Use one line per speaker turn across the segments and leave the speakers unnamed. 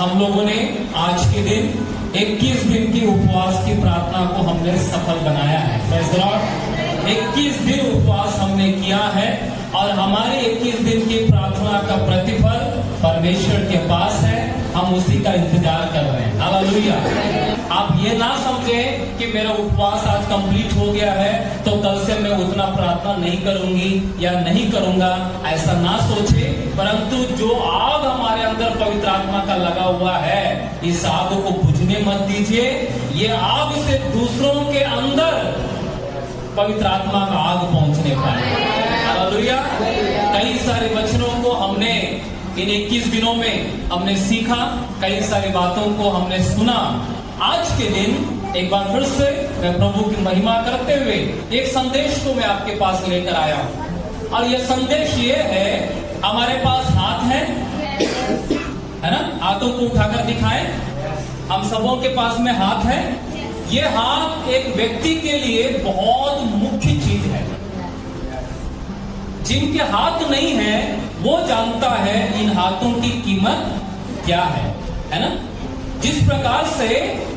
हम लोगों ने आज के दिन 21 दिन की उपवास की प्रार्थना को हमने सफल बनाया है। Praise the Lord. 21 दिन उपवास हमने किया है और हमारे 21 दिन की प्रार्थना का प्रतिफल परमेश्वर के पास है। हम उसी का इंतजार कर रहे हैं। हालेलुया। आप ये ना समझें कि मेरा उपवास आज कंप्लीट हो गया है तो कल से मैं उतना प्रार्थना नहीं करूंगी या नहीं करूंगा, ऐसा ना सोचे। परंतु जो आग हमारे अंदर पवित्र आत्मा का लगा हुआ है, इस आग को बुझने मत दीजिए। ये आग से दूसरों के अंदर पवित्र आत्मा का आग पहुंचने पाए। हालेलुया। कई सारे वचनों को हमने इन 21 दिनों में हमने सीखा, कई सारी बातों को हमने सुना। आज के दिन एक बार फिर से मैं प्रभु की महिमा करते हुए एक संदेश को मैं आपके पास लेकर आया हूं। और यह संदेश ये है, हमारे पास हाथ है ना? हाथों को उठाकर दिखाएं। हम सबों के पास में हाथ है। ये हाथ एक व्यक्ति के लिए बहुत मुख्य चीज है। जिनके हाथ नहीं है वो जानता है इन हाथों की कीमत क्या है ना? जिस प्रकार से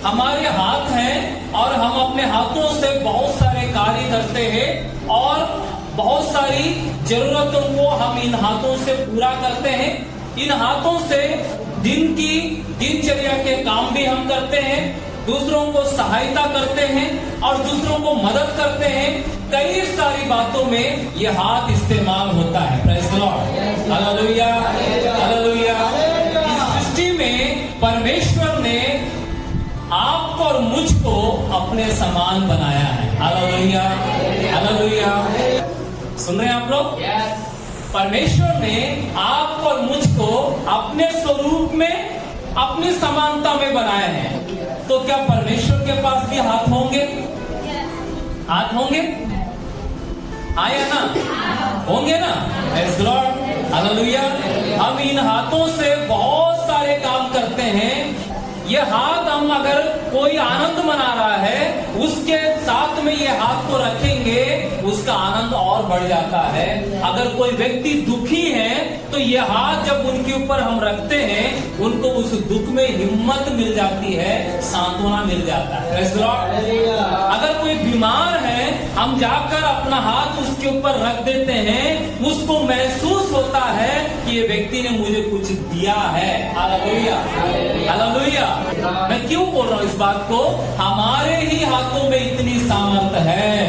हमारे हाथ हैं और हम अपने हाथों से बहुत सारे कार्य करते हैं और बहुत सारी जरूरतों को हम इन हाथों से पूरा करते हैं। इन हाथों से दिन की दिनचर्या के काम भी हम करते हैं, दूसरों को सहायता करते हैं और दूसरों को मदद करते हैं। कई सारी बातों में ये हाथ इस्तेमाल होता है। Praise the Lord. Hallelujah, hallelujah. इस सृष्टि में परमेश्वर ने आपको और मुझको अपने समान बनाया है। Hallelujah, hallelujah. सुन रहे हैं आप लोग? परमेश्वर ने आपको और मुझको अपने स्वरूप में, अपनी समानता में बनाया है। तो क्या परमेश्वर के पास भी हाथ होंगे? हाथ होंगे? आया ना? होंगे ना? Praise the Lord. हालेलुया। हम इन हाथों से बहुत सारे काम करते हैं। ये हाथ, हम अगर कोई आनंद मना रहा है उसके साथ में ये हाथ को रखेंगे, उसका आनंद और बढ़ जाता है। अगर कोई व्यक्ति दुखी है तो ये हाथ जब उनके ऊपर हम रखते हैं, उनको उस दुख में हिम्मत मिल जाती है, सांत्वना मिल जाता है। Praise the Lord. अगर कोई बीमार है, हम जाकर अपना हाथ उसके ऊपर रख देते हैं, उसको महसूस होता है कि ये व्यक्ति ने मुझे कुछ दिया है। Hallelujah, hallelujah. मैं क्यों बोल रहा हूं इस बात को? हमारे ही हाथों में इतनी सामर्थ है।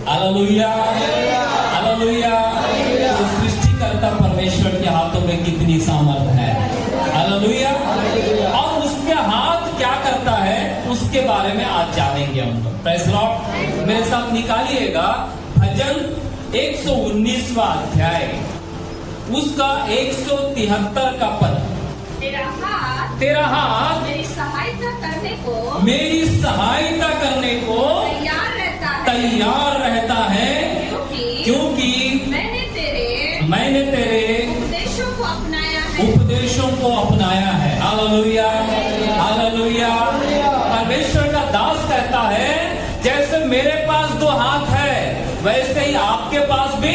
Hallelujah, hallelujah. तो सृष्टिकर्ता परमेश्वर के हाथों में कितनी सामर्थ है। हालेलुया। और उसके हाथ क्या करता है उसके बारे में आज जानेंगे हम लोग। Praise the Lord. मेरे साथ निकालिएगा भजन 119वां अध्याय, उसका 173 का पद। तेरा हाथ
मेरी सहायता करने को
तैयार रहता है, क्योंकि मैंने तेरे उपदेशों को अपनाया है। Hallelujah, hallelujah. परमेश्वर का दास कहता है, जैसे मेरे पास 2 हाथ है वैसे ही आपके पास भी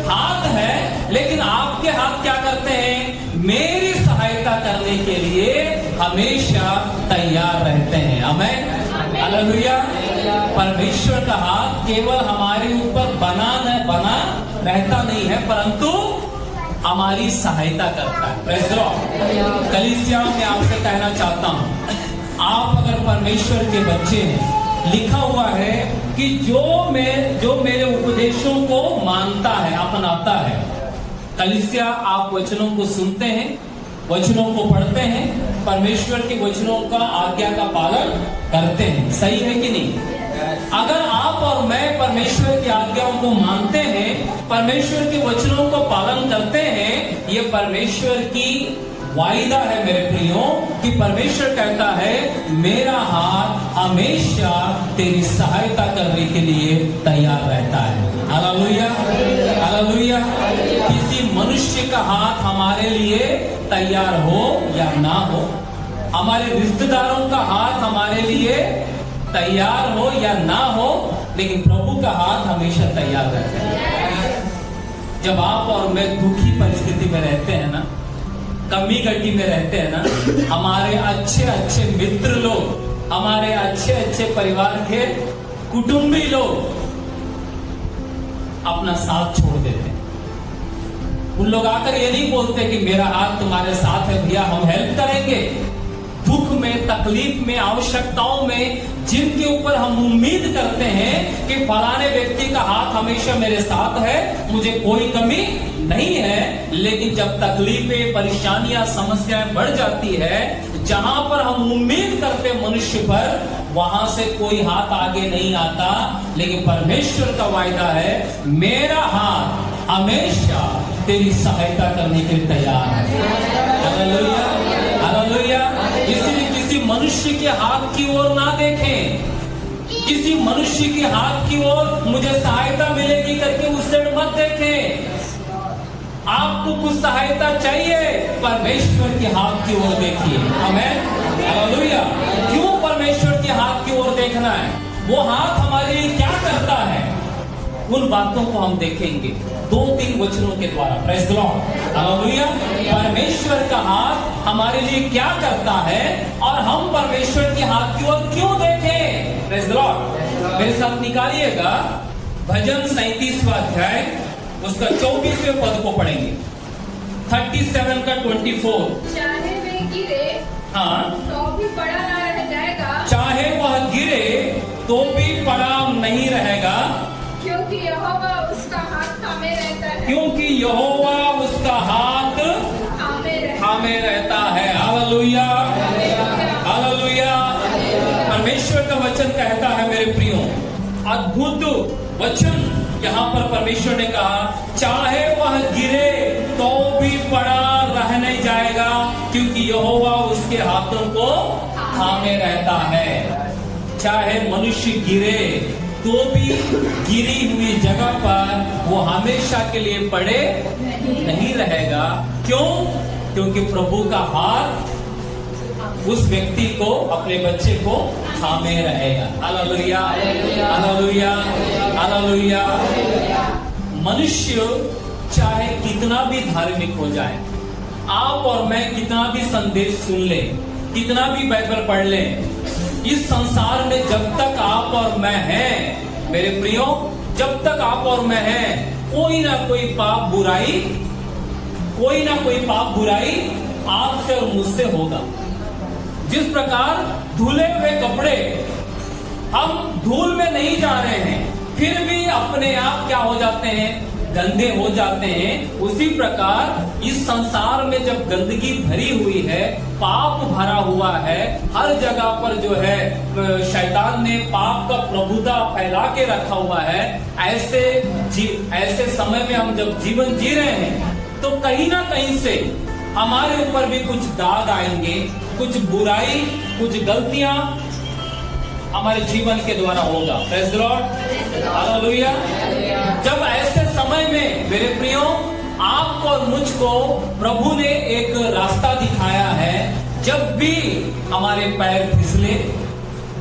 हाथ है, लेकिन आपके हाथ क्या करते हैं? मेरी सहायता करने के लिए हमेशा तैयार रहते हैं। आमीन, हालेलुया। परमेश्वर का हाथ केवल हमारे ऊपर बना रहता नहीं है, परंतु हमारी सहायता करता है। Praise the Lord. कलीसिया में आपसे कहना चाहता हूं, आप अगर परमेश्वर के बच्चे हैं, लिखा हुआ है कि जो मेरे उपदेशों को मानता है, अपनाता है। कलीसिया, आप वचनों को सुनते हैं, वचनों को पढ़ते हैं, परमेश्वर के वचनों का आज्ञा का पालन करते हैं। सही है कि नहीं? अगर आप और मैं परमेश्वर की आज्ञाओं को मानते हैं, परमेश्वर के वचनों को पालन करते हैं, ये परमेश्वर की वायदा है मेरे प्रियो, कि परमेश्वर कहता है मेरा हाथ हमेशा तेरी सहायता करने के लिए तैयार रहता है। Hallelujah, hallelujah. किसी मनुष्य का हाथ हमारे लिए तैयार हो या ना हो, हमारे रिश्तेदारों का हाथ हमारे लिए तैयार हो या ना हो, लेकिन प्रभु का हाथ हमेशा तैयार रहता है। जब आप और मैं दुखी परिस्थिति में रहते हैं ना, कमी गड्डी में रहते हैं ना, हमारे अच्छे अच्छे मित्र लोग, हमारे अच्छे अच्छे परिवार के कुटुंबी लोग अपना साथ छोड़ देते हैं। उन लोग आकर ये नहीं बोलते कि मेरा हाथ तुम्हारे साथ है भैया, हम हेल्प करेंगे। दुख में, तकलीफ में, आवश्यकताओं में जिनके ऊपर हम उम्मीद करते हैं कि फलाने व्यक्ति का हाथ हमेशा मेरे साथ है, मुझे कोई कमी नहीं है, लेकिन जब तकलीफें, परेशानियां, समस्याएं बढ़ जाती है, जहां पर हम उम्मीद करते मनुष्य पर, वहां से कोई हाथ आगे नहीं आता। लेकिन परमेश्वर का वायदा है, मेरा हाथ हमेशा तेरी सहायता करने के लिए तैयार है। Hallelujah, hallelujah. इसलिए किसी मनुष्य के हाथ की ओर ना देखें, किसी मनुष्य के हाथ की ओर मुझे सहायता मिलेगी करके उससे मत देखें। आपको कुछ सहायता चाहिए, परमेश्वर के हाथ की ओर देखिए। आमीन, हालेलुया। क्यों परमेश्वर के हाथ की ओर देखना है? वो हाथ हमारे लिए क्या करता है, उन बातों को हम देखेंगे 2-3 वचनों के द्वारा। Praise the Lord, hallelujah. परमेश्वर का हाथ हमारे लिए क्या करता है और हम परमेश्वर के हाथ की ओर क्यों देखें? Praise the Lord. मेरे साथ निकालिएगा भजन 37वां अध्याय, उसका 24वें पद को पढ़ेंगे। 37 का 24।
चाहे वे गिरे
हाँ,
तो भी पड़ा ना रह जाएगा,
चाहे वह गिरे तो भी पड़ा नहीं रहेगा,
क्योंकि यहोवा उसका हाथ थामे रहता है।
क्योंकि यहोवा उसका हाथ थामे रहता है। Hallelujah, hallelujah. परमेश्वर का वचन कहता है मेरे प्रियो, अद्भुत वचन। यहाँ पर परमेश्वर ने कहा, चाहे वह गिरे तो भी पड़ा रह नहीं जाएगा, क्योंकि यहोवा उसके हाथों को थामे रहता है। चाहे मनुष्य गिरे तो भी गिरी हुई जगह पर वो हमेशा के लिए पड़े नहीं रहेगा। क्यों? क्योंकि प्रभु का हाथ उस व्यक्ति को, अपने बच्चे को थामे रहेगा। Hallelujah, hallelujah, hallelujah. मनुष्य चाहे कितना भी धार्मिक हो जाए, आप और मैं कितना भी संदेश सुन ले, कितना भी बाइबल पढ़ ले, इस संसार में जब तक आप और मैं हैं मेरे प्रियो, जब तक आप और मैं हैं, कोई ना कोई पाप बुराई, कोई ना कोई पाप बुराई आपसे और मुझसे होगा। जिस प्रकार धुले हुए कपड़े, हम धूल में नहीं जा रहे हैं, फिर भी अपने आप क्या हो जाते हैं, गंदे हो जाते हैं। उसी प्रकार इस संसार में जब गंदगी भरी हुई है, पाप भरा हुआ है, हर जगह पर जो है शैतान ने पाप का प्रभुता फैला के रखा हुआ है, ऐसे समय में हम जब जीवन जी रहे हैं, तो कहीं ना कहीं से हमारे ऊपर भी कुछ दाग आएंगे, कुछ बुराई, कुछ गलतियां हमारे जीवन के द्वारा होगा। Praise the Lord, hallelujah. जब ऐसे समय में मेरे प्रियो, आपको और मुझको प्रभु ने एक रास्ता दिखाया है। जब भी हमारे पैर फिसले,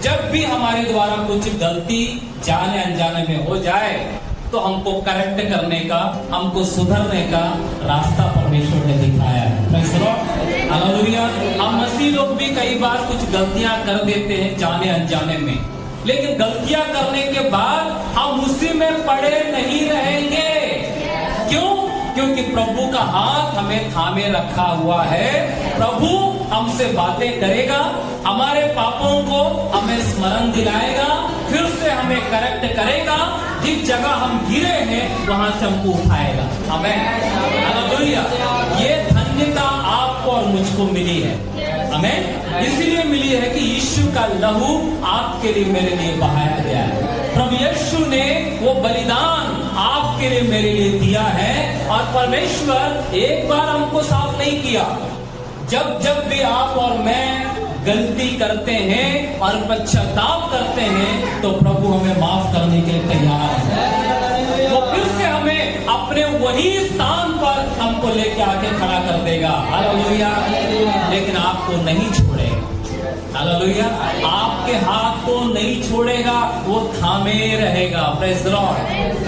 जब भी हमारे द्वारा कुछ गलती जाने अनजाने में हो जाए, तो हमको करेक्ट करने का, हमको सुधरने का रास्ता परमेश्वर ने दिखाया है। Praise the Lord, hallelujah. हम मसीह लोग भी कई बार कुछ गलतियां कर देते हैं जाने अनजाने में, लेकिन गलतियां करने के बाद हम उसी में पड़े नहीं रहेंगे। क्यों? क्योंकि प्रभु का हाथ हमें थामे रखा हुआ है। प्रभु हमसे बातें करेगा, हमारे पापों को हमें स्मरण दिलाएगा, फिर से हमें करेक्ट करेगा। जिस जगह हम गिरे हैं वहां से हमको उठाएगा। आमीन, हालेलुया। ये धन्यता आपको और मुझको मिली है। आमीन। इसलिए मिली है कि यीशु का लहू आपके लिए, मेरे लिए बहाया गया है। प्रभु यीशु ने वो बलिदान आपके लिए, मेरे लिए दिया है। और परमेश्वर एक बार हमको साफ नहीं किया। जब जब भी आप और मैं गलती करते हैं और पश्चाताप करते हैं, तो प्रभु हमें माफ करने के लिए तैयार है। वो फिर से हमें अपने वही स्थान पर हमको लेके आके खड़ा कर देगा। हालेलुया। लेकिन आपको नहीं छोड़ेगा। हालेलुया। आपके हाथ को नहीं छोड़ेगा, वो थामे रहेगा। Praise the Lord,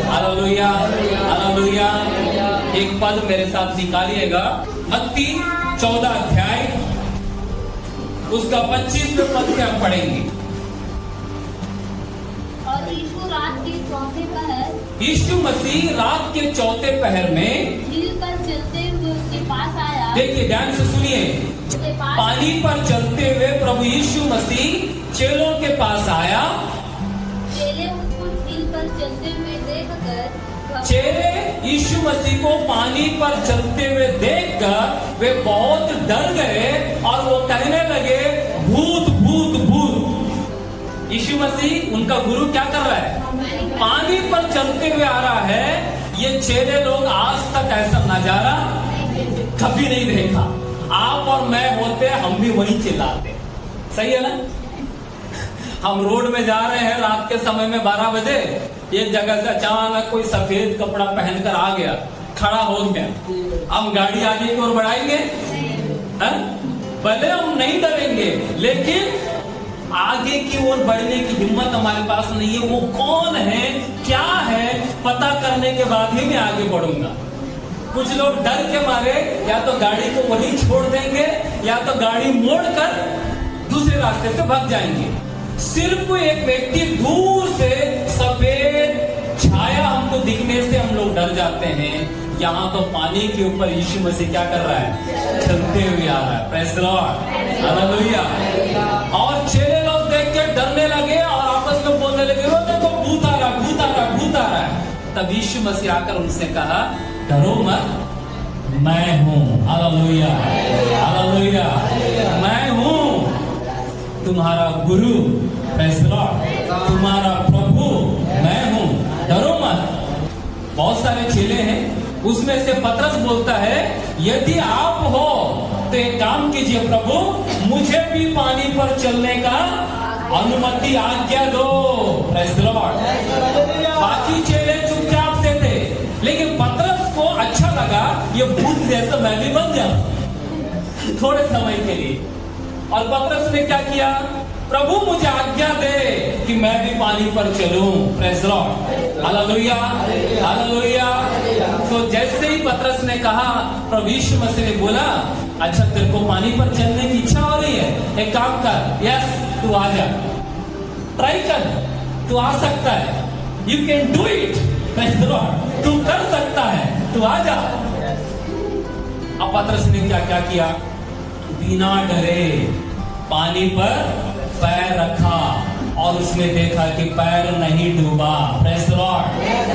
hallelujah, hallelujah. एक पद मेरे साथ निकालिएगा, मत्ती 14 अध्याय उसका 25वें पद से हम पढ़ेंगे।
और यीशु रात के चौथे पहर
यीशु मसीह रात के चौथे पहर में
झील पर चलते हुए उसके पास आया।
देखिए ध्यान से सुनिए,
उसके पास
पानी पर चलते हुए प्रभु यीशु मसीह चेलों के पास आया।
चेले उसको झील पर चलते हुए देखकर
चेले यीशु मसीह को पानी पर चलते हुए देखकर वे बहुत डर गए और वो कहने लगे, भूत भूत भूत। यीशु मसीह उनका गुरु क्या कर रहा है? पानी पर चलते हुए आ रहा है। ये चेले लोग आज तक ऐसा नजारा कभी नहीं देखा। आप और मैं होते हम भी वही चिल्लाते। सही है ना? हम रोड में जा रहे हैं रात के समय में 12 बजे, एक जगह से अचानक कोई सफेद कपड़ा पहनकर आ गया, खड़ा हो गया। हम गाड़ी आगे की ओर बढ़ाएंगे? भले हम नहीं डरेंगे, लेकिन आगे की ओर बढ़ने की हिम्मत हमारे पास नहीं है। वो कौन है, क्या है, पता करने के बाद ही मैं आगे बढ़ूंगा। कुछ लोग डर के मारे या तो गाड़ी को वहीं छोड़ देंगे या तो गाड़ी मोड़कर दूसरे रास्ते से भाग जाएंगे। सिर्फ एक व्यक्ति दूर से सफेद छाया हमको दिखने से हम लोग डर जाते हैं। यहाँ तो पानी के ऊपर यीशु मसीह क्या कर रहा है? चलते हुए आ रहा है। Praise the Lord, hallelujah. और चेले लोग देख के डरने लगे और आपस में बोलने लगे, वो देखो भूत आ रहा, भूत आ रहा, भूत आ रहा है। तब यीशु मसीह आकर उनसे कहा, डरो मत, मैं हूँ। Hallelujah, hallelujah. मैं हूँ तुम्हारा गुरु, प्रेज़ द लॉर्ड, तुम्हारा प्रभु मैं हूँ, डरो मत। बहुत सारे चेले हैं, उसमें से पतरस बोलता है, यदि आप हो तो एक काम कीजिए प्रभु, मुझे भी पानी पर चलने का अनुमति आज्ञा दो। Praise the Lord. बाकी चेले चुपचाप से थे, लेकिन पतरस को अच्छा लगा, ये भूत जैसा मैं भी बन जाऊं थोड़े समय के लिए। और पतरस ने क्या किया? प्रभु मुझे आज्ञा दे कि मैं भी पानी पर चलूं। Praise the Lord, hallelujah, hallelujah. तो जैसे ही पतरस ने कहा, प्रभु यीशु मसीह ने बोला, अच्छा तेरे को पानी पर चलने की इच्छा हो रही है, एक काम कर, यस तू आ जा, ट्राई कर, तू आ सकता है, you can do it. Praise the Lord, तू कर सकता है, तू आ जा। अब पतरस ने क्या क्या किया? बिना डरे पानी पर पैर रखा और उसने देखा कि पैर नहीं डूबा। Praise the Lord,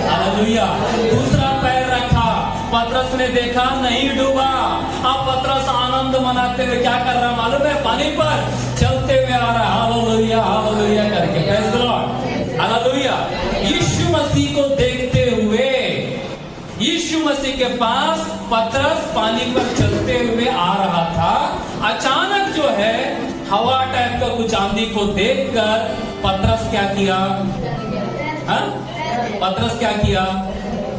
hallelujah. दूसरा पैर रखा, पतरस ने देखा नहीं डूबा। अब पतरस आनंद मनाते हुए क्या कर रहा मालूम है? पानी पर चलते हुए आ रहा, हालेलुया, हालेलुया करके। Praise the Lord, hallelujah. Yeshu Masih को देखते हुए यीशु मसीह के पास पतरस पानी पर चलते हुए आ रहा था। अचानक जो है हवा टाइप का कुछ आंधी को देखकर पतरस क्या किया? पतरस क्या किया?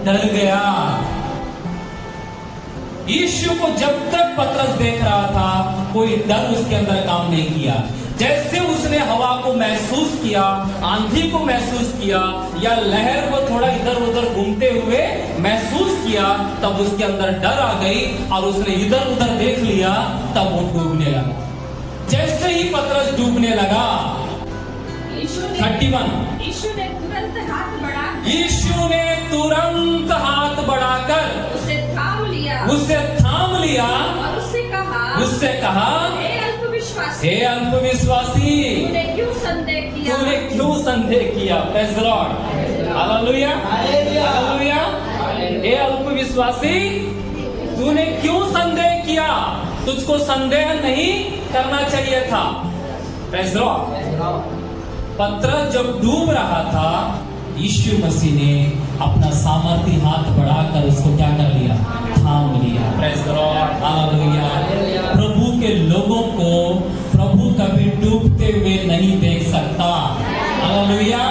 डर गया। यीशु को जब तक पतरस देख रहा था, कोई डर उसके अंदर काम नहीं किया। जैसे उसने हवा को महसूस किया, आंधी को महसूस किया, या लहर को थोड़ा इधर उधर घूमते हुए महसूस किया, तब उसके अंदर डर आ गई और उसने इधर उधर देख लिया, तब वो डूबने लगा। जैसे ही पतरस डूबने लगा, 31,
यीशु ने तुरंत हाथ बढ़ा,
यीशु ने तुरंत हाथ बढ़ाकर
उसे थाम लिया,
और उससे कहा, हे अल्पविश्वासी,
तूने क्यों संदेह किया?
Praise the Lord, hallelujah, hallelujah. हे अल्पविश्वासी, तूने क्यों संदेह किया? तुझको संदेह नहीं करना चाहिए था। Praise the Lord. पतरस जब डूब रहा था, यीशु मसीह ने अपना सामर्थी हाथ बढ़ाकर उसको क्या कर लिया? थाम लिया। Praise the Lord, hallelujah. प्रभु के लोगों को प्रभु कभी डूबते हुए नहीं देख सकता। हालेलुया।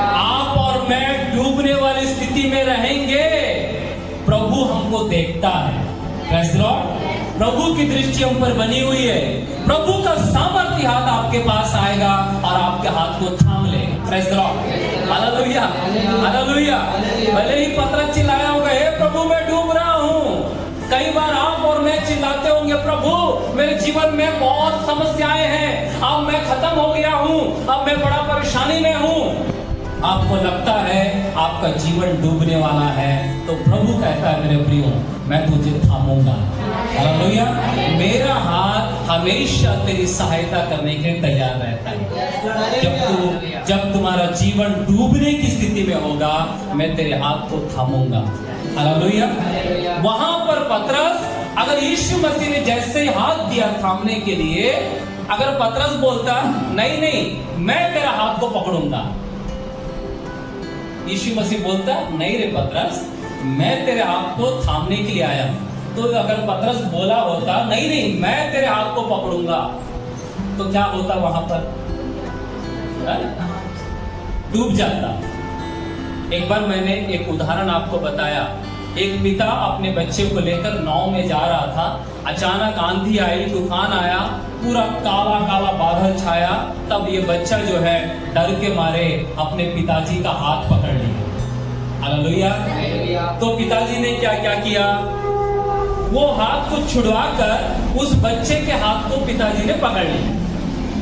आप और मैं डूबने वाली स्थिति में रहेंगे, प्रभु हमको देखता है। Praise the Lord. प्रभु की दृष्टि हम पर बनी हुई है। प्रभु का सामर्थी हाथ आपके पास आएगा और आपके हाथ को थाम ले। Praise the Lord, hallelujah, hallelujah. भले ही पतरस चिल्लाया होगा, हे प्रभु मैं डूब रहा हूँ। कई बार आप और मैं चिल्लाते होंगे, प्रभु जीवन में बहुत समस्याएं हैं, अब मैं खत्म हो गया हूं, अब मैं बड़ा परेशानी में हूं, आपको लगता है आपका जीवन डूबने वाला है, तो प्रभु कहता है मेरे प्रियो, मैं तुझे थामूंगा। हालेलुया। मेरा हाथ हमेशा तेरी सहायता करने के लिए तैयार रहता है। जब तुम्हारा जीवन डूबने की स्थिति में होगा, मैं तेरे हाथ को थामूंगा। हालेलुया। वहां पर पतरस, अगर यीशु मसीह ने जैसे ही हाथ दिया थामने के लिए, अगर पतरस बोलता नहीं नहीं मैं तेरा हाथ को पकड़ूंगा, यीशु मसीह बोलता नहीं रे पतरस, मैं तेरे हाथ को थामने के लिए आया हूं, तो अगर पतरस बोला होता नहीं नहीं मैं तेरे हाथ को पकड़ूंगा, तो क्या होता वहां पर? डूब जाता। एक बार मैंने एक उदाहरण आपको बताया। एक पिता अपने बच्चे को लेकर नाव में जा रहा था, अचानक आंधी आई, तूफान आया, पूरा काला काला बादल छाया, तब ये बच्चा जो है डर के मारे अपने पिताजी का हाथ पकड़ लिया। हालेलुया। तो पिताजी ने क्या क्या किया, वो हाथ को छुड़वाकर उस बच्चे के हाथ को पिताजी ने पकड़ लिया।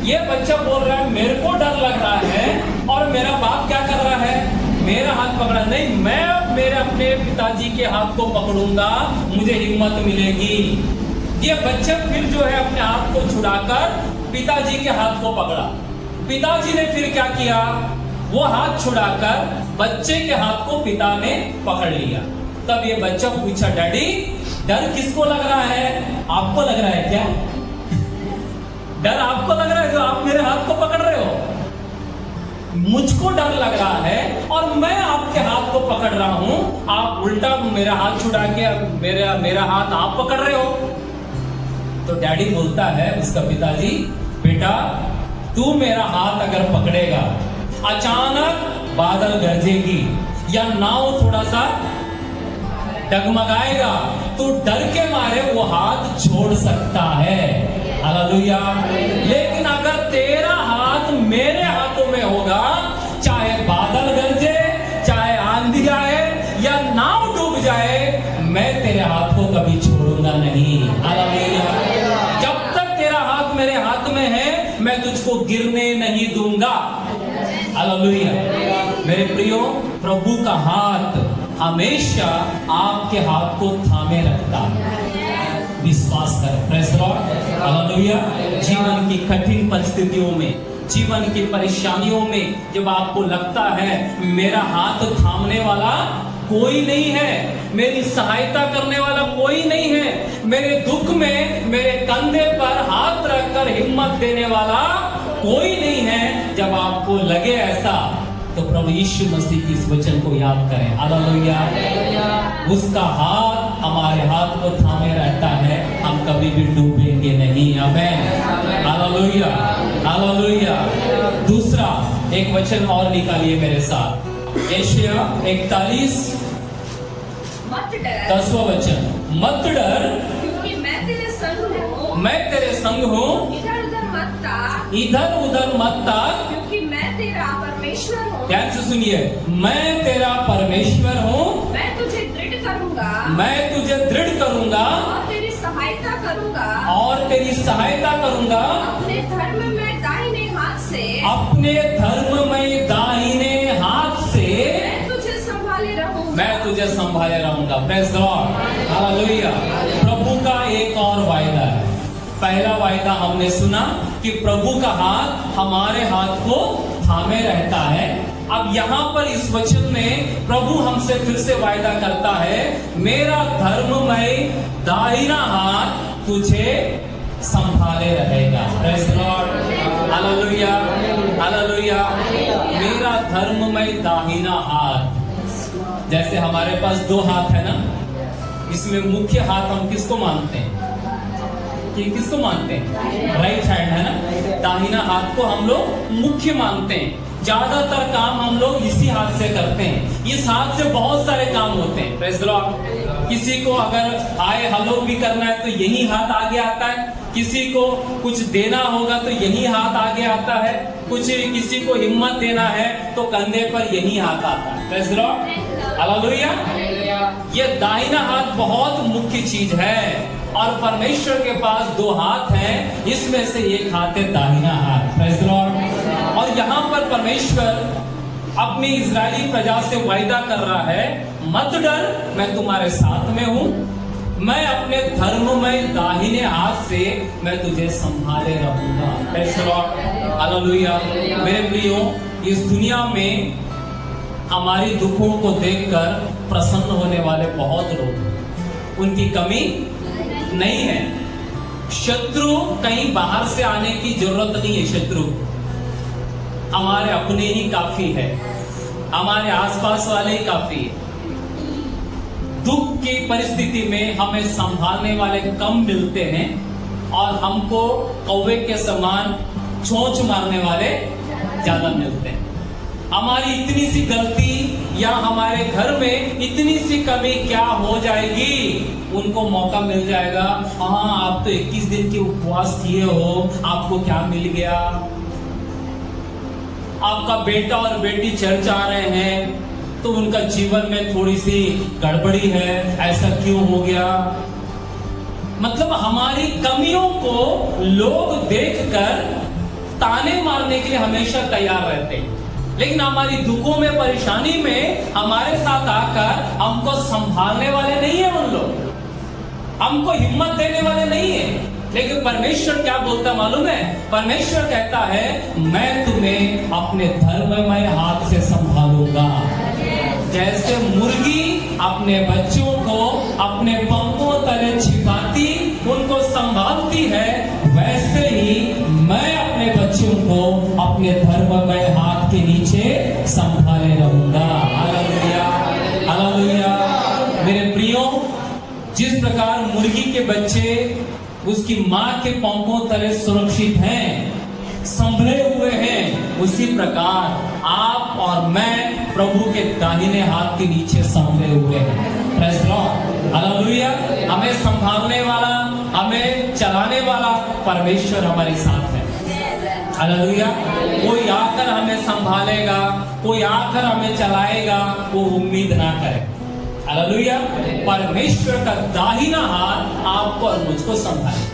ये बच्चा बोल रहा है मेरे को डर लग रहा है और मेरा बाप क्या कर रहा है, मेरा हाथ पकड़ा, नहीं मैं मेरे अपने पिताजी के हाथ को पकड़ूंगा, मुझे हिम्मत मिलेगी। ये बच्चा फिर जो है अपने हाथ को छुड़ाकर पिताजी के हाथ को पकड़ा। पिताजी ने फिर क्या किया, वो हाथ छुड़ाकर बच्चे के हाथ को पिता ने पकड़ लिया। तब ये बच्चा पूछा, डैडी डर किसको लग रहा है? आपको लग रहा है क्या? डर आपको लग रहा है जो आप मेरे हाथ को पकड़ रहे हो? मुझको डर लग रहा है और मैं आपके हाथ को पकड़ रहा हूं, आप उल्टा मेरा हाथ छुड़ा के मेरा हाथ आप पकड़ रहे हो। तो डैडी बोलता है, उसका पिताजी, बेटा तू मेरा हाथ अगर पकड़ेगा, अचानक बादल गरजेगी या नाव थोड़ा सा डगमगाएगा, तो डर के मारे वो हाथ छोड़ सकता है। हालेलुया। लेकिन अगर तेरा हाथ मेरे हाथों में होगा, चाहे बादल गरजे, चाहे आंधी आए या नाव डूब जाए, मैं तेरे हाथ को कभी छोड़ूंगा नहीं। हालेलुया। जब तक तेरा हाथ मेरे हाथ में है, मैं तुझको गिरने नहीं दूंगा। हालेलुया। मेरे प्रियो, प्रभु का हाथ हमेशा आपके हाथ को थामे रखता है। विश्वास कर। Praise the Lord. हालेलुया। जीवन की कठिन परिस्थितियों में, जीवन की परेशानियों में, जब आपको लगता है मेरा हाथ थामने वाला कोई नहीं है, मेरी सहायता करने वाला कोई नहीं है, मेरे दुख में मेरे कंधे पर हाथ रखकर हिम्मत देने वाला कोई नहीं है, जब आपको लगे ऐसा, तो प्रभु यीशु मसीह की इस वचन को याद करें। हालेलुया। उसका हाथ हमारे हाथ को थामे रहता है, हम कभी भी डूबेंगे नहीं। आमीन। हालेलुया। हालेलुया। दूसरा एक वचन और निकालिए मेरे साथ, यशायाह 41
मत डर,
10वां वचन। मत डर,
क्योंकि मैं तेरे संग हूँ।
मैं तेरे संग हूँ।
इधर उधर मत ताक,
इधर उधर मत ताक,
क्योंकि मैं तेरा परमेश्वर हूँ।
ध्यान से सुनिए, मैं तेरा परमेश्वर हूँ।
मैं तुझे दृढ़ करूँगा,
मैं तुझे दृढ़ करूंगा
और तेरी सहायता करूँगा,
और तेरी सहायता करूंगा।
अपने धर्म में दाहिने हाथ से,
अपने धर्म में दाहिने हाथ से
मैं तुझे संभाले रहूँगा।
मैं तुझे संभाले रहूंगा। Praise the Lord. हालेलुया। प्रभु का एक और वायदा है। पहला वायदा हमने सुना कि प्रभु का हाथ हमारे हाथ को थामे रहता है। अब यहाँ पर इस वचन में प्रभु हमसे फिर से वायदा करता है, मेरा धर्ममय दाहिना हाथ तुझे संभाले रहेगा। Praise the Lord. Hallelujah. Hallelujah. मेरा धर्ममय दाहिना हाथ, जैसे हमारे पास दो हाथ है ना, इसमें मुख्य हाथ हम किसको मानते हैं? कि किसको मानते हैं? राइट हैंड है ना। दाहिना हाथ को हम लोग मुख्य मानते हैं। ज्यादातर काम हम लोग इसी हाथ से करते हैं। इस हाथ से बहुत सारे काम होते हैं। Praise the Lord. किसी को अगर हाय हेलो भी करना है तो यही हाथ आगे आता है, किसी को कुछ देना होगा तो यही हाथ आगे आता है, कुछ किसी को हिम्मत देना है तो कंधे पर यही हाथ आता है। Praise the Lord. हालेलुया। ये दाहिना हाथ बहुत मुख्य चीज है। और परमेश्वर के पास 2 हाथ हैं, इसमें से एक हाथ है दाहिना हाथ। Praise the Lord. और यहाँ पर परमेश्वर अपनी इजरायली प्रजा से वायदा कर रहा है, मत डर, मैं तुम्हारे साथ में हूं, मैं अपने धर्ममय दाहिने हाथ से मैं तुझे संभाले रहूंगा। Praise the Lord, hallelujah. मेरे प्रियो, इस दुनिया में हमारी दुखों को देखकर प्रसन्न होने वाले बहुत लोग, उनकी कमी नहीं है। शत्रु कहीं बाहर से आने की जरूरत नहीं है। शत्रु हमारे अपने ही काफी है, हमारे आसपास वाले ही काफी है। दुख की परिस्थिति में हमें संभालने वाले कम मिलते हैं और हमको कौवे के समान चोंच मारने वाले ज्यादा मिलते हैं। हमारी इतनी सी गलती या हमारे घर में इतनी सी कमी क्या हो जाएगी, उनको मौका मिल जाएगा। हाँ, आप तो 21 दिन के उपवास किए हो, आपको क्या मिल गया? आपका बेटा और बेटी चर्च आ रहे हैं तो उनका जीवन में थोड़ी सी गड़बड़ी है, ऐसा क्यों हो गया? मतलब हमारी कमियों को लोग देखकर ताने मारने के लिए हमेशा तैयार रहते हैं, लेकिन हमारी दुखों में, परेशानी में हमारे साथ आकर हमको संभालने वाले नहीं है। उन लोग हमको हिम्मत देने वाले नहीं है। लेकिन परमेश्वर क्या बोलता मालूम है? परमेश्वर कहता है, मैं तुम्हें अपने धर्ममय हाथ से संभालूंगा। जैसे मुर्गी अपने बच्चों को अपने पंखों तले छिपाती, उनको संभालती है, वैसे ही मैं अपने बच्चों को अपने धर्ममय हाथ के नीचे संभाले रहूंगा। Hallelujah, hallelujah. मेरे प्रियो, जिस प्रकार मुर्गी के बच्चे उसकी मां के पंखों तले सुरक्षित हैं, संभले हुए हैं, उसी प्रकार आप और मैं प्रभु के दाहिने हाथ के नीचे संभले हुए हैं। Praise the Lord, hallelujah. हमें संभालने वाला, हमें चलाने वाला परमेश्वर हमारे साथ है। हालेलुया। कोई आकर हमें संभालेगा, कोई आकर हमें चलाएगा, वो उम्मीद ना करे। हालेलुया। परमेश्वर का दाहिना हाथ आपको और मुझको संभाले।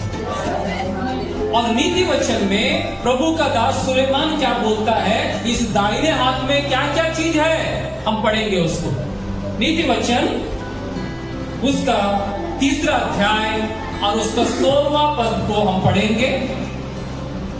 और नीति वचन में प्रभु का दास सुलेमान क्या बोलता है, इस दाहिने हाथ में क्या क्या चीज है, हम पढ़ेंगे उसको। नीति वचन उसका 3 अध्याय और उसका 16वां पद को हम पढ़ेंगे।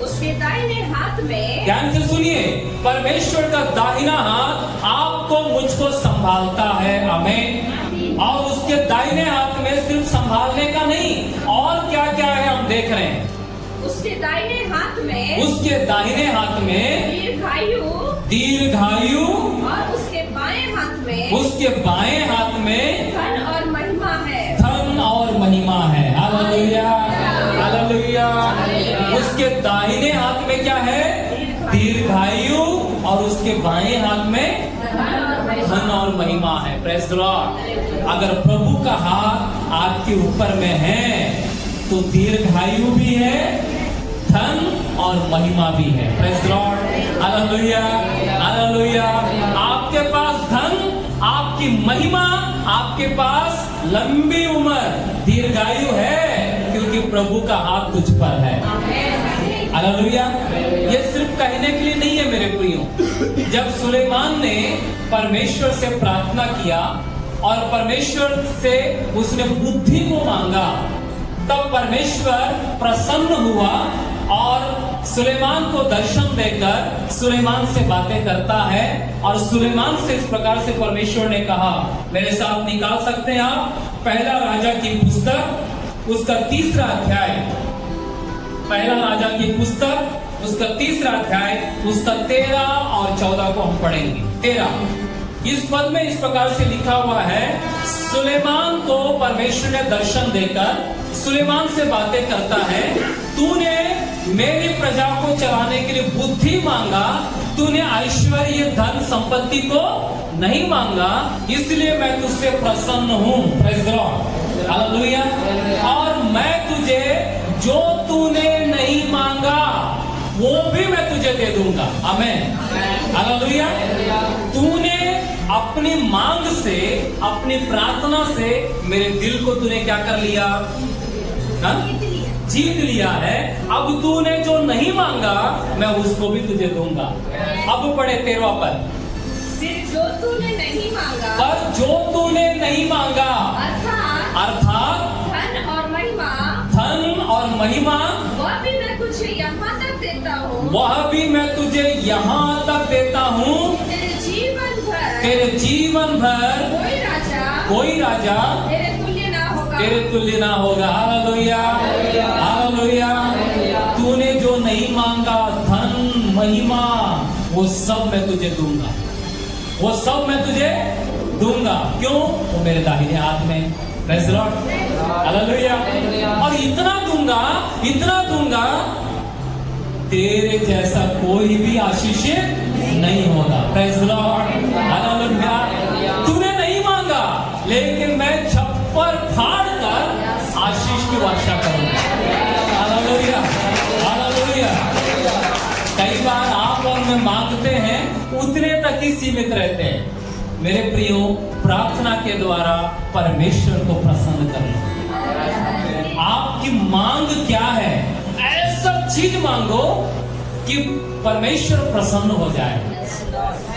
उसके दाहिने हाथ में,
ध्यान से सुनिए, परमेश्वर का दाहिना हाथ आपको मुझको संभालता है। आमीन। और उसके दाहिने हाथ में सिर्फ संभालने का नहीं, और क्या क्या है हम देख रहे हैं।
उसके दाहिने हाथ में,
उसके दाहिने हाथ में दीर्घायु,
और उसके बाएं हाथ में,
उसके बाएं हाथ में
धन और महिमा है।
धन और महिमा है। Hallelujah, hallelujah. उसके दाहिने हाथ में क्या है? दीर्घायु, और उसके बाएं हाथ में धन और महिमा है। Praise the Lord. अगर प्रभु का हाथ आपके ऊपर में है तो दीर्घायु भी है, धन और महिमा भी है। Praise the Lord, hallelujah, hallelujah. आपके पास धन, आपकी महिमा, आपके पास लंबी उम्र, दीर्घायु है, क्योंकि प्रभु का हाथ तुझ पर है। हालेलुया। ये सिर्फ कहने के लिए नहीं है मेरे प्रियो। जब सुलेमान ने परमेश्वर से प्रार्थना किया और परमेश्वर से उसने बुद्धि को मांगा, तब परमेश्वर प्रसन्न हुआ और सुलेमान को दर्शन देकर सुलेमान से बातें करता है। और सुलेमान से इस प्रकार से परमेश्वर ने कहा, मेरे साथ निकाल सकते हैं आप पहला राजा की पुस्तक, उसका 3 अध्याय। पहला राजा की पुस्तक, उसका 3 अध्याय, उसका 13 और 14 को हम पढ़ेंगे। 13 इस पद में इस प्रकार से लिखा हुआ है, सुलेमान को परमेश्वर ने दर्शन देकर सुलेमान से बातें करता है, तूने मेरी प्रजा को चलाने के लिए बुद्धि मांगा, तूने ऐश्वर्य, धन, संपत्ति को नहीं मांगा, इसलिए मैं तुझसे प्रसन्न हूं। Praise the Lord, hallelujah. और मैं तुझे जो तूने नहीं मांगा वो भी मैं तुझे दे दूंगा। आमीन, हालेलुया। तूने अपनी मांग से, अपनी प्रार्थना से मेरे दिल को तूने क्या कर लिया? हाँ? जीत लिया है। अब तूने जो नहीं मांगा मैं उसको भी तुझे दूंगा। अब पढ़े 13वां पद।
फिर जो तूने नहीं मांगा,
पर जो तूने नहीं मांगा अर्थात
धन और महिमा,
धन और महिमा,
वह भी मैं तुझे यहाँ तक देता हूँ,
वह भी मैं तुझे यहाँ तक देता हूँ,
तेरे जीवन भर
कोई राजा तेरे तुल्य ना होगा। Hallelujah, hallelujah. तूने जो नहीं मांगा धन महिमा वो सब मैं तुझे दूंगा, वो सब मैं तुझे दूंगा। क्यों? वो मेरे दाहिने हाथ में। Praise the Lord, hallelujah. और इतना दूंगा तेरे जैसा कोई भी आशीषित नहीं होगा। Praise the Lord, hallelujah. तूने नहीं मांगा लेकिन मैं छप्पर फाड़ कर आशीष की वर्षा करूंगा। Hallelujah, hallelujah. कई बार आप और मैं मांगते हैं उतने तक ही सीमित रहते हैं। मेरे प्रियो, प्रार्थना के द्वारा परमेश्वर को प्रसन्न करना। आपकी मांग क्या है? ऐसा चीज मांगो कि परमेश्वर प्रसन्न हो जाए।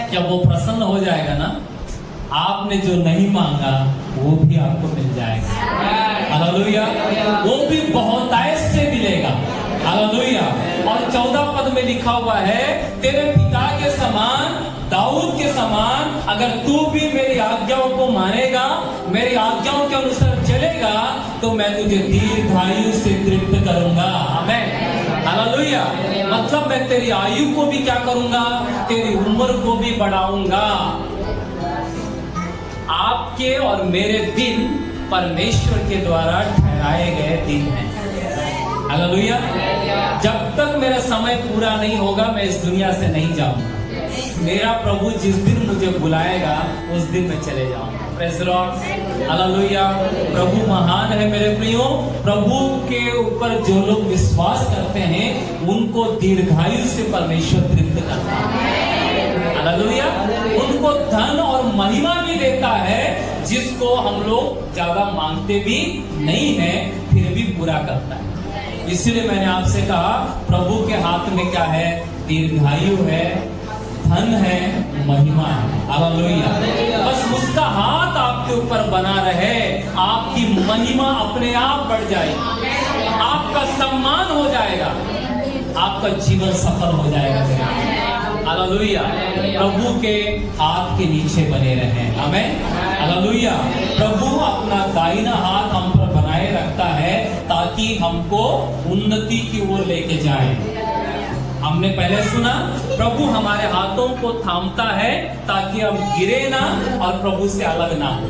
क्या वो प्रसन्न हो जाएगा ना? आपने जो नहीं मांगा वो भी आपको मिल जाएगा। हालेलुया, वो भी बहुतायत से मिलेगा। हालेलुया। और 14 पद में लिखा हुआ है, तेरे पिता के समान, दाऊद के समान अगर तू भी मेरी आज्ञाओं को मानेगा, मेरी आज्ञाओं के अनुसार चलेगा, तो मैं तुझे दीर्घायु से तृप्त करूंगा। आमीन, हालेलुया। मतलब मैं तेरी आयु को भी क्या करूंगा? तेरी उम्र को भी बढ़ाऊंगा। आपके और मेरे दिन परमेश्वर के द्वारा ठहराए गए दिन हैं। हालेलुया। जब तक मेरा समय पूरा नहीं होगा मैं इस दुनिया से नहीं जाऊंगा। मेरा प्रभु जिस दिन मुझे बुलाएगा उस दिन मैं चले जाऊंगा। Praise the Lord, hallelujah. प्रभु महान है मेरे प्रियो। प्रभु के ऊपर जो लोग विश्वास करते हैं उनको दीर्घायु से परमेश्वर तृप्त करता है। हालेलुया। उनको धन और महिमा भी देता है जिसको हम लोग ज्यादा मांगते भी नहीं है, फिर भी पूरा करता है। इसलिए मैंने आपसे कहा प्रभु के हाथ में क्या है? दीर्घायु है, धन है, महिमा है। हालेलुया। बस उसका हाथ आपके ऊपर बना रहे, आपकी महिमा अपने आप बढ़ जाएगी, आपका सम्मान हो जाएगा, आपका जीवन सफल हो जाएगा। हालेलुया। प्रभु के हाथ के नीचे बने रहें। आमीन, हालेलुया। प्रभु अपना दाहिना हाथ हम पर बनाए रखता है ताकि हमको उन्नति की ओर लेके जाए। हमने पहले सुना प्रभु हमारे हाथों को थामता है ताकि हम गिरे ना और प्रभु से अलग ना हो।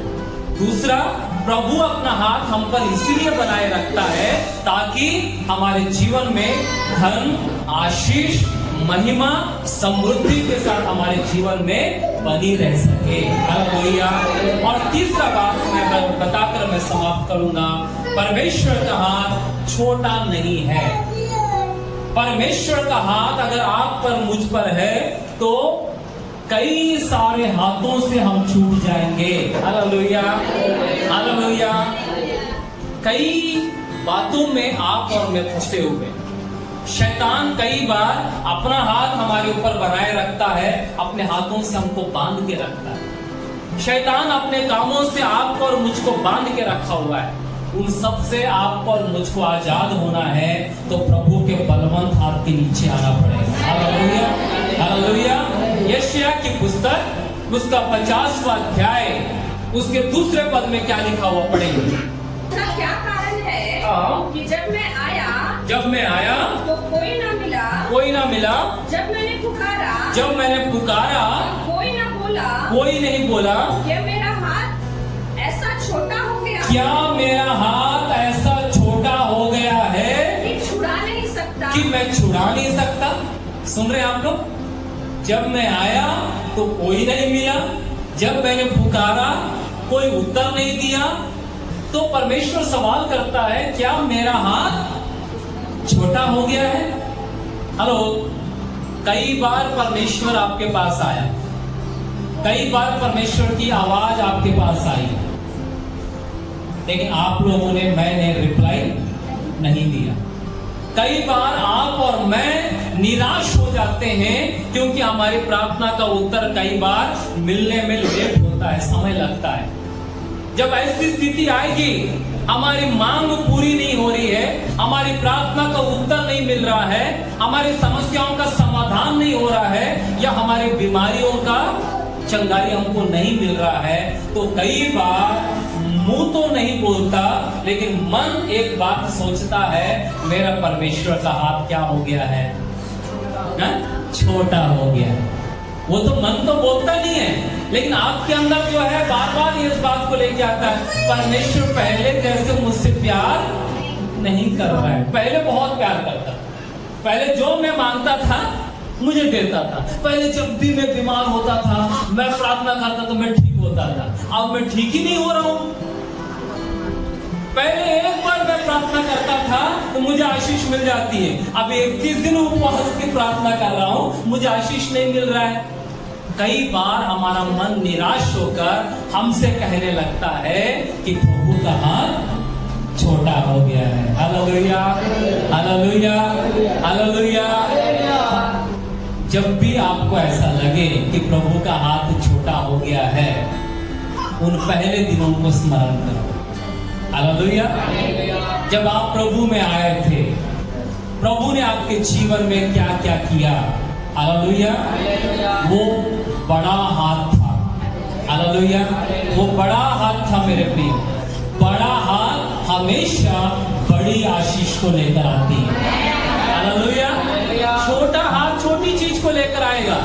दूसरा, प्रभु अपना हाथ हम पर इसीलिए बनाए रखता है ताकि हमारे जीवन में धन, आशीष, महिमा, समृद्धि के साथ हमारे जीवन में बनी रह सके। हालेलुया। और तीसरा बात मैं बताकर मैं समाप्त करूंगा, परमेश्वर का हाथ छोटा नहीं है। परमेश्वर का हाथ अगर आप पर, मुझ पर है तो कई सारे हाथों से हम छूट जाएंगे। Hallelujah, hallelujah. कई बातों में आप और मैं फंसे हुए। शैतान कई बार अपना हाथ हमारे ऊपर बनाए रखता है, अपने हाथों से हमको बांध के रखता है। शैतान अपने कामों से आपको और मुझको बांध के रखा हुआ है। उन सब से आपको और मुझको आजाद होना है तो प्रभु के बलवंत हाथ के नीचे आना पड़ेगा। Hallelujah, hallelujah. यशायाह की पुस्तक उसका 50वां अध्याय उसके दूसरे पद में क्या लिखा हुआ पढ़ेंगे?
क्या कारण है कि जब मैं आया तो कोई ना मिला, जब मैंने पुकारा कोई नहीं बोला। क्या मेरा हाथ ऐसा छोटा हो गया है कि मैं छुड़ा नहीं सकता? सुन रहे हैं आप लोग? जब मैं आया तो कोई नहीं मिला, जब मैंने पुकारा कोई उत्तर नहीं दिया। तो परमेश्वर सवाल करता है, क्या मेरा हाथ छोटा हो गया है? हेलो, कई बार परमेश्वर आपके पास आया, कई बार परमेश्वर की आवाज आपके पास आई, लेकिन आप लोगों ने, मैंने रिप्लाई
नहीं दिया। कई बार आप और मैं निराश हो जाते हैं क्योंकि हमारी प्रार्थना का उत्तर कई बार मिलने में लेट होता है, समय लगता है। जब ऐसी स्थिति आएगी, हमारी मांग पूरी नहीं हो रही है, हमारी प्रार्थना का उत्तर नहीं मिल रहा है, हमारी समस्याओं का समाधान नहीं हो रहा है, या हमारी बीमारियों का चंगाई हमको नहीं मिल रहा है, तो कई बार मुंह तो नहीं बोलता लेकिन मन एक बात सोचता है, मेरा परमेश्वर का हाथ क्या हो गया है, छोटा हो गया। वो तो मन तो बोलता नहीं है, लेकिन आपके अंदर जो है बार बार इस बात को लेके आता है, परमेश्वर पहले जैसे मुझसे प्यार नहीं कर रहा है। पहले बहुत प्यार करता, पहले जो मैं मांगता था मुझे देता था, पहले जब भी मैं बीमार होता था, मैं प्रार्थना करता तो मैं ठीक होता था। अब मैं ठीक ही नहीं हो रहा हूं। पहले एक बार मैं प्रार्थना करता था तो मुझे आशीष मिल जाती है, अब 21 दिन उपवास की प्रार्थना कर रहा हूं, मुझे आशीष नहीं मिल रहा है। कई बार हमारा मन निराश होकर हमसे कहने लगता है कि प्रभु का हाथ छोटा हो गया है। Hallelujah, hallelujah, hallelujah. जब भी आपको ऐसा लगे कि प्रभु का हाथ छोटा हो गया है, उन पहले दिनों को स्मरण करो। हालेलुया। जब आप प्रभु में आए थे, प्रभु ने आपके जीवन में क्या क्या किया। हालेलुया। वो बड़ा हाथ था। हालेलुया। वो बड़ा हाथ था मेरे प्रिय। बड़ा हाथ हमेशा बड़ी आशीष को लेकर आती है। हालेलुया। छोटा हाथ छोटी चीज को लेकर आएगा,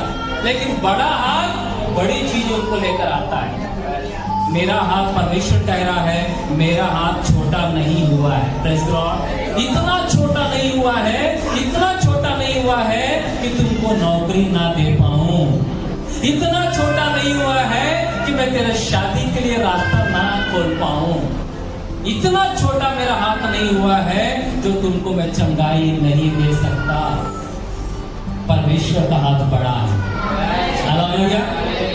लेकिन बड़ा हाथ बड़ी चीजों को लेकर आता है। मेरा हाथ, परमेश्वर कह रहा है, मेरा हाथ छोटा नहीं हुआ है। Praise God. इतना छोटा नहीं हुआ है, इतना छोटा नहीं हुआ है कि तुमको नौकरी ना दे पाऊं। इतना छोटा नहीं हुआ है कि मैं तेरे शादी के लिए रास्ता ना खोल पाऊं। इतना छोटा मेरा हाथ नहीं हुआ है जो तुमको मैं चंगाई नहीं दे सकता। परमेश्वर का हाथ बड़ा है। हालेलुया।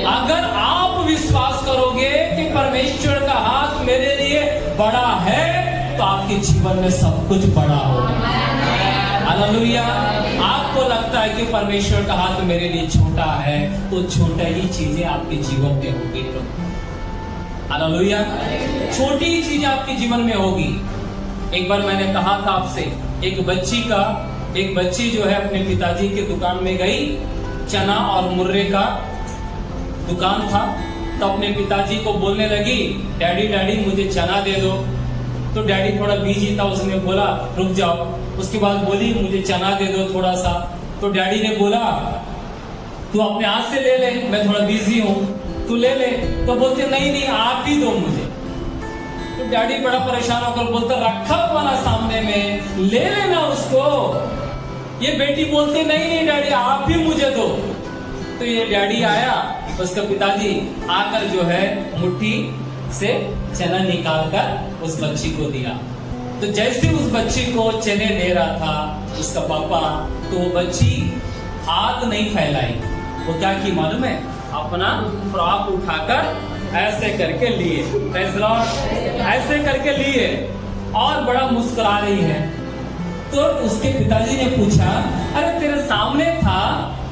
अगर आप विश्वास करोगे कि परमेश्वर का हाथ मेरे लिए बड़ा है, तो आपके जीवन में सब कुछ बड़ा होगा। हालेलुया। आपको लगता है कि परमेश्वर का हाथ मेरे लिए छोटा है, तो छोटा ही चीजें आपके जीवन में होगी। हालेलुया। छोटी ही चीज आपके जीवन में होगी। एक बार मैंने कहा था आपसे, एक बच्ची जो है अपने पिताजी के दुकान में गई, चना और मुर्रे का दुकान था, तो अपने पिताजी को बोलने लगी, डैडी डैडी मुझे चना दे दो। तो डैडी थोड़ा बिजी था, उसने बोला रुक जाओ। उसके बाद बोली मुझे चना दे दो थोड़ा सा। तो डैडी ने बोला तू अपने हाथ से ले ले, मैं थोड़ा बिजी हूँ, तू ले ले। तो बोलते नहीं नहीं आप ही दो मुझे। तो डैडी बड़ा परेशान होकर बोलता रखा हुआ ना सामने में, ले लेना उसको। ये बेटी बोलती नहीं नहीं डैडी आप ही मुझे दो। तो ये डैडी आया, उसका पिताजी आकर जो है मुट्ठी से चना निकाल कर उस बच्ची को दिया। तो जैसे उस बच्ची को चने दे रहा था उसका पापा, तो वो बच्ची हाथ नहीं फैलाई, वो क्या की मालूम है, अपना फ्रॉक उठाकर ऐसे करके लिए, ऐसे करके लिए और बड़ा मुस्कुरा रही है। तो उसके पिताजी ने पूछा अरे तेरे सामने था,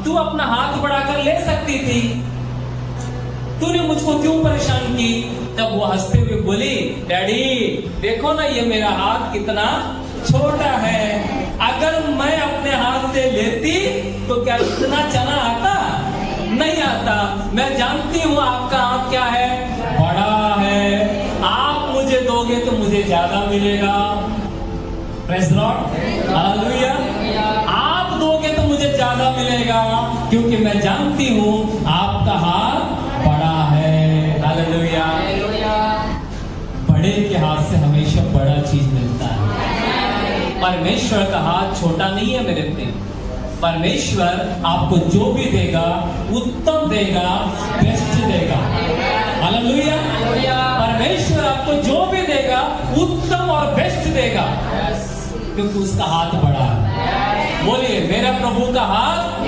तू अपना हाथ बढ़ाकर ले सकती थी, तूने मुझको क्यों परेशान की। तब वो हंसते हुए बोली डैडी देखो ना ये मेरा हाथ कितना छोटा है, अगर मैं अपने हाथ से लेती तो क्या इतना चना आता, नहीं आता। मैं जानती हूँ आपका हाथ क्या है, बड़ा है, आप मुझे दोगे तो मुझे ज्यादा मिलेगा। Praise Lord. हालेलुया। आप दोगे तो मुझे ज्यादा मिलेगा, क्योंकि मैं जानती हूँ आपका हाथ बड़ा है। हालेलुया। बड़े के हाथ से हमेशा बड़ा चीज मिलता है। परमेश्वर का हाथ छोटा नहीं है मेरे प्रिय। परमेश्वर आपको जो भी देगा उत्तम देगा, बेस्ट देगा। हालेलुया। परमेश्वर आपको जो भी देगा उत्तम और बेस्ट देगा, क्योंकि उसका हाथ बड़ा है। बोलिए मेरा प्रभु का हाथ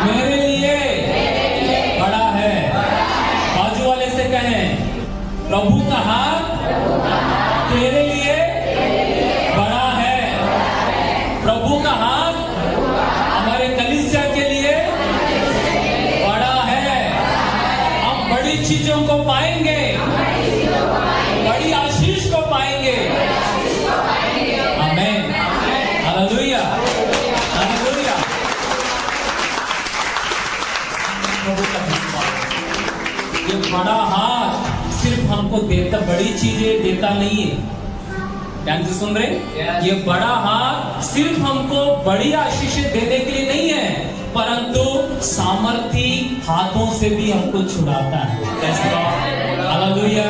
मेरे लिए बड़ा है। बाजू वाले से कहें प्रभु का हाथ तेरे लिए बड़ा प्रभु का धन्यवाद। ये बड़ा हाथ सिर्फ हमको देता, बड़ी चीजें देता नहीं है। ध्यान से सुन रहे? ये बड़ा हाथ सिर्फ हमको बड़ी आशीषें देने के लिए नहीं है, परंतु सामर्थी हाथों से भी हमको छुड़ाता है। Hallelujah,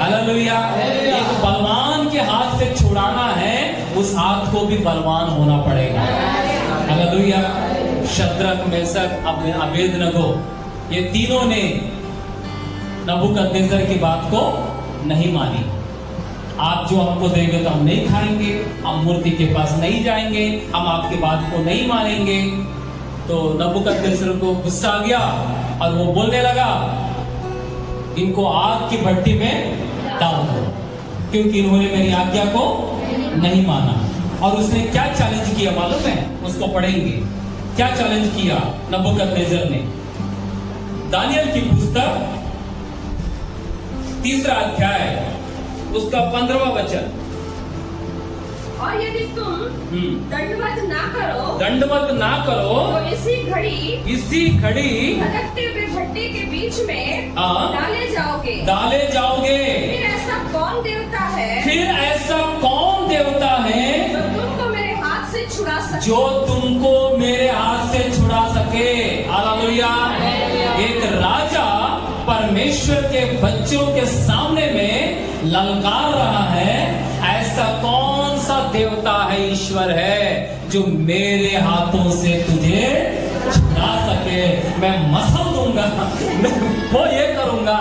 hallelujah. एक बलवान के हाथ से छुड़ाना है, उस हाथ को भी बलवान होना पड़ेगा। हालेलुया। शद्रक, मेशक, अबेदनगो, ये तीनों ने नबूकदनेस्सर की बात को नहीं मानी। आप जो हमको देंगे तो हम नहीं खाएंगे, हम मूर्ति के पास नहीं जाएंगे, हम आपकी बात को नहीं मानेंगे। तो नबूकदनेस्सर को गुस्सा आ गया और वो बोलने लगा, इनको आग की भट्टी में डाल दो, क्योंकि इन्होंने मेरी आज्ञा को नहीं माना। और उसने क्या चैलेंज किया मालूम है? उसको पढ़ेंगे क्या चैलेंज किया नबूकदनेस्सर ने। दानियल की पुस्तक 3 अध्याय उसका 15वां वचन।
और यदि तुम दंडवत ना करो तो इसी घड़ी भटकते हुए भट्टी के बीच में डाले जाओगे। फिर ऐसा कौन देवता है जो तुमको मेरे हाथ से छुड़ा सके? हालेलुया।
एक राजा परमेश्वर के बच्चों के सामने में ललकार रहा है, ऐसा कौन सा देवता है, ईश्वर है, जो मेरे हाथों से तुझे छुड़ा सके? मैं मसल दूंगा, मैं वो ये करूंगा,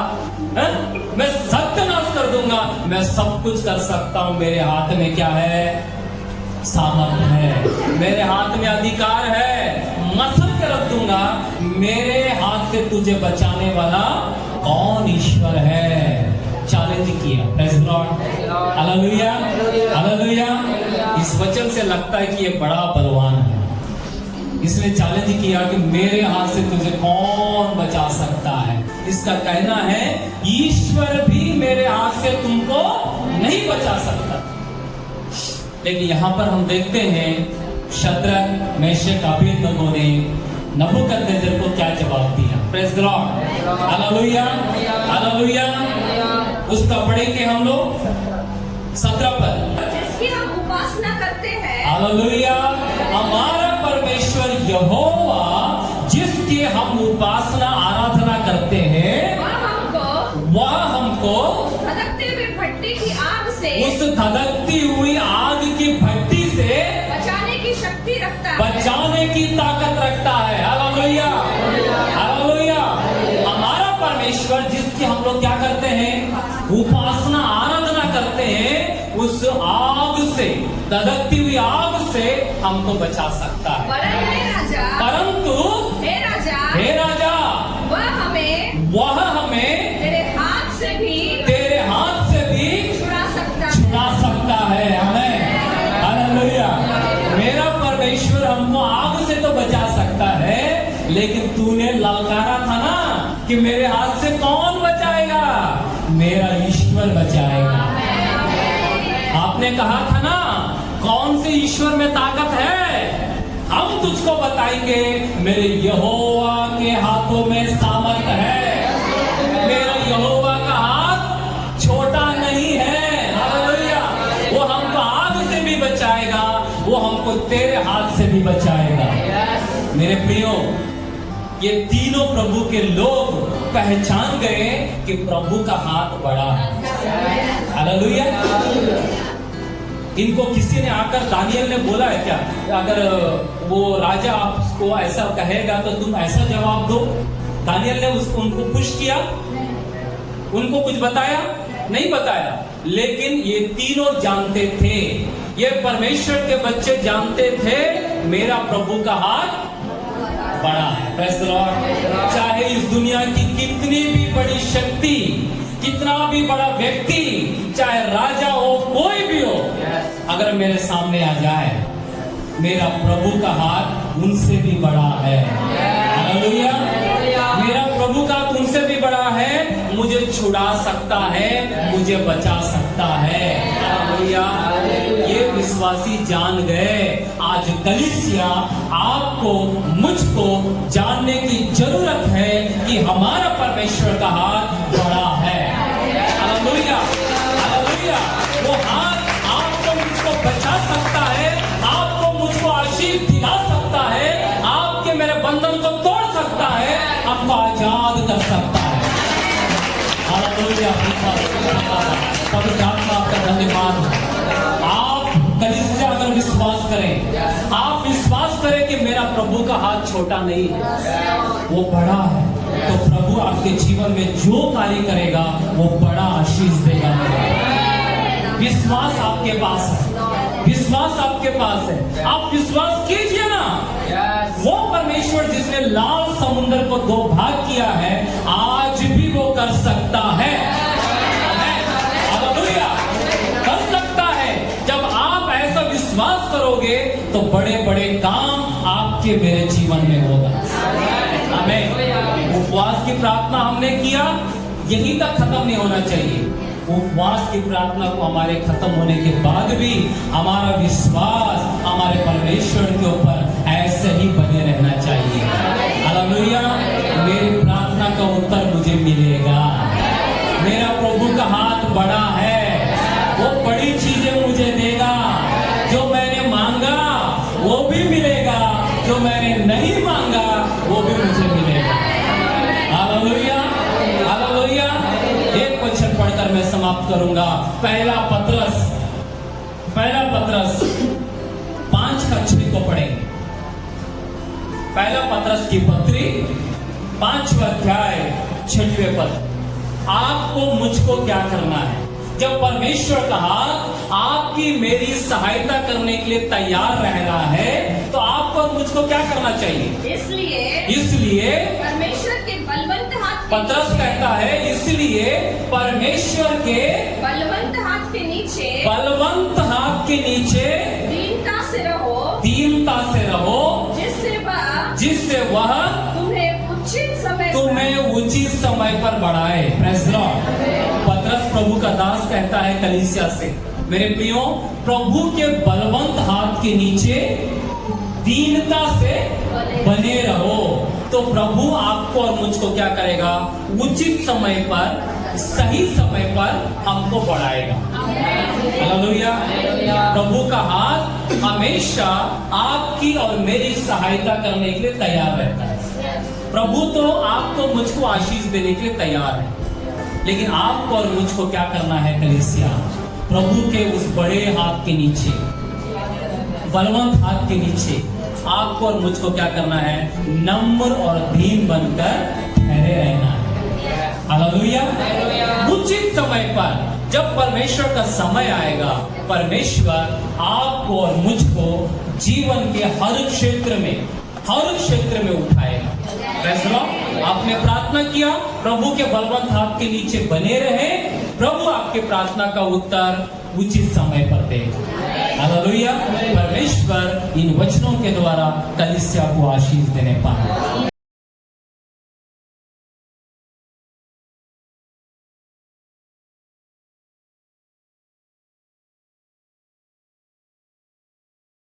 मैं सत्यानाश कर दूंगा, मैं सब कुछ कर सकता हूं। मेरे हाथ में क्या है? सामर्थ है, मेरे हाथ में अधिकार है, मसल के रख दूंगा। मेरे हाथ से तुझे बचाने वाला कौन ईश्वर है? चैलेंज किया। Praise the Lord. Hallelujah, hallelujah. इस वचन से लगता है कि ये बड़ा बलवान है। इसने चैलेंज किया कि मेरे हाथ से तुझे कौन बचा सकता है? इसका कहना है ईश्वर भी मेरे हाथ से तुमको नहीं बचा सकता। लेकिन यहां पर हम देखते हैं शद्रक, मेशक, अबेदनगो ने नबूकदनेस्सर को क्या जवाब दिया। Praise the Lord. Hallelujah, hallelujah. उसका पढ़ेंगे हम लोग 17 पर,
जिसकी हम उपासना करते हैं।
हालेलुया। हमारा परमेश्वर यहोवा जिसकी हम उपासना आराधना करते हैं, वह हमको
धधकते हुए भट्टी की आग से,
उस धधकती हुई आग की भट्टी से
बचाने की शक्ति रखता है,
बचाने की ताकत रखता है। Hallelujah, hallelujah. हमारा परमेश्वर जिसकी हम लोग क्या करते हैं? उपासना आराधना करते हैं, उस आग से, धधकती हुई आग से हमको बचा सकता है। परंतु हे राजा, वह हमें तेरे हाथ से भी छुड़ा सकता है। हमें हालेलुया। मेरा परमेश्वर हमको आग से तो बचा सकता है, लेकिन तूने ललकारा था ना कि मेरे हाथ से कौन बचाएगा? मेरा ईश्वर बचाएगा। आपने कहा था ना, कौन से ईश्वर में ताकत है? हम तुझको बताएंगे, मेरे यहोवा के हाथों में सामर्थ है। मेरा यहोवा का हाथ छोटा नहीं है। हालेलुया। वो हमको आग से भी बचाएगा, वो हमको तेरे हाथ से भी बचाएगा। मेरे प्रियो, ये तीनों प्रभु के लोग पहचान गए कि प्रभु का हाथ बड़ा है। हालेलुया। इनको किसी ने आकर, दानियल ने बोला है क्या, अगर वो राजा आपको ऐसा कहेगा तो तुम ऐसा जवाब दो? दानियल ने उनको पुश किया? उनको कुछ बताया? नहीं बताया। लेकिन ये तीनों जानते थे, ये परमेश्वर के बच्चे जानते थे, मेरा प्रभु का हाथ बड़ा है। Praise the Lord. चाहे इस दुनिया की कितनी भी बड़ी शक्ति, कितना भी बड़ा व्यक्ति, चाहे राजा हो, कोई भी हो, अगर मेरे सामने आ जाए, मेरा प्रभु का हाथ उनसे भी बड़ा है। हालेलुया। मेरा प्रभु का हाथ उनसे भी बड़ा है, मुझे छुड़ा सकता है, मुझे बचा सकता है। हालेलुया। ये विश्वासी जान गए। आज कलीसिया आपको, मुझको जानने की जरूरत है क्योंकि हमारा परमेश्वर का हाथ बड़ा है। Hallelujah, hallelujah. वो हाथ आपको मुझको बचा सकता है, आपको मुझको आशीष दिला सकता है, आपके मेरे बंधन को तोड़ सकता है, आपको आजाद कर सकता है। हालेलुया, पवित्र आत्मा आपका धन्यवाद। आप कलीसिया अगर विश्वास करें, आप विश्वास करें कि मेरा प्रभु का हाथ छोटा नहीं है, वो बड़ा है, तो प्रभु आपके जीवन में जो कार्य करेगा वो बड़ा आशीष देगा। विश्वास आपके पास है, विश्वास आपके पास है, आप विश्वास कीजिए ना। वो परमेश्वर जिसने लाल समुद्र को 2 भाग किया है, आज भी वो कर सकता है। हालेलुया, कर सकता है। जब आप ऐसा विश्वास करोगे तो बड़े बड़े काम आपके मेरे जीवन में होगा। आमीन। उपवास की प्रार्थना हमने किया, यही तक खत्म नहीं होना चाहिए। उपवास की प्रार्थना को हमारे खत्म होने के बाद भी हमारा विश्वास हमारे परमेश्वर के ऊपर ऐसे ही बने रहना चाहिए। हालेलुया। मेरी प्रार्थना का उत्तर मुझे मिलेगा। मेरा प्रभु का हाथ बड़ा है, वो बड़ी चीजें मुझे देगा। जो मैंने मांगा वो भी मिलेगा, जो मैंने नहीं मांगा वो भी मुझे मिलेगा। Hallelujah, hallelujah. एक वचन पढ़कर मैं समाप्त करूंगा। पहला पत्रस 5:6 को पढ़ेंगे। पहला पत्रस की पत्री 5वां अध्याय 6वें पद। आपको मुझको क्या करना है? जब परमेश्वर कहा आपकी मेरी सहायता करने के लिए तैयार रह रहा है, तो आपको और मुझको क्या करना चाहिए? इसलिए
परमेश्वर के बलवंत हाथ,
पत्रस कहता है, इसलिए परमेश्वर के
बलवंत हाथ के नीचे,
बलवंत हाथ के नीचे
दीनता से रहो,
जिससे वह तुम्हें उचित समय पर बढ़ाए। Praise the Lord. पत्रस प्रभु का दास कहता है कलीसिया से, मेरे प्रियो, प्रभु के बलवंत हाथ के नीचे दीनता से बने रहो, तो प्रभु आपको और मुझको क्या करेगा? उचित समय पर, सही समय पर हमको बढ़ाएगा। हालेलुया। प्रभु का हाथ हमेशा आपकी और मेरी सहायता करने के लिए तैयार रहता है। प्रभु तो आपको मुझको आशीष देने के लिए तैयार है, लेकिन आपको और मुझको क्या करना है कलीसिया? प्रभु के उस बड़े हाथ के नीचे, बलवंत हाथ के नीचे आपको और मुझको क्या करना है? नम्र और दीन बनकर ठहरे रहना है। हालेलुया। उचित समय पर, जब परमेश्वर का समय आएगा, परमेश्वर आपको और मुझको जीवन के हर क्षेत्र में उठाएगा। फैसला आपने प्रार्थना किया, प्रभु के बलवंत हाथ के नीचे बने रहे, प्रभु आपके प्रार्थना का उत्तर उचित समय पर देगा। हालेलुया। परमेश्वर इन वचनों के द्वारा कलीसिया को आशीष देने पाए।